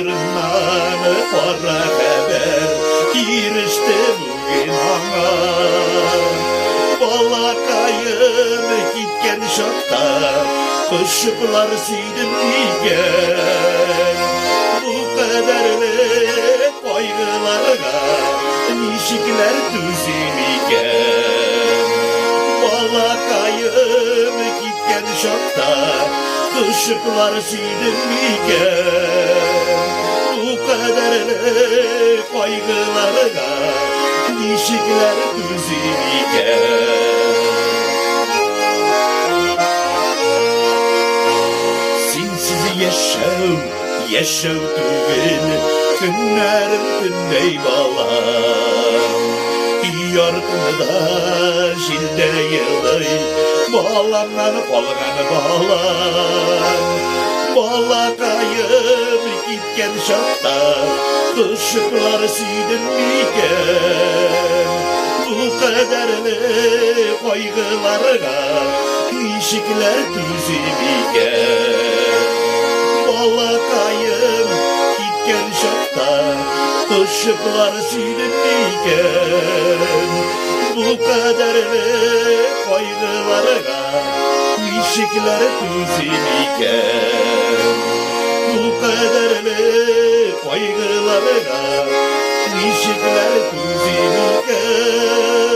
Bağrından para haber girişti bugün ana. Balakayım gitken şokta kuşuklar sildim iken. Bu kadarlı kaygılarga nişikler düzün iken. Balakayım gitken şokta kuşuklar sildim iken. Bu kadarlı kaygılarga nişikler düzün iken. Sensiz yaşav tugin günlerim gündey balam. Yurtımda jilde yılday balamdan kolgan balam. Balakayım gitken şokta kuşuklar süydün miken. Bu kadarlı kaygılarga nişikler düzüm iken. Balakayım gitken şokta kuşuklar süydün miken. Bu kadarlı kaygılarga nişikler düzüm iken. Bu kadarlı kaygılarga nişikler düzüm iken.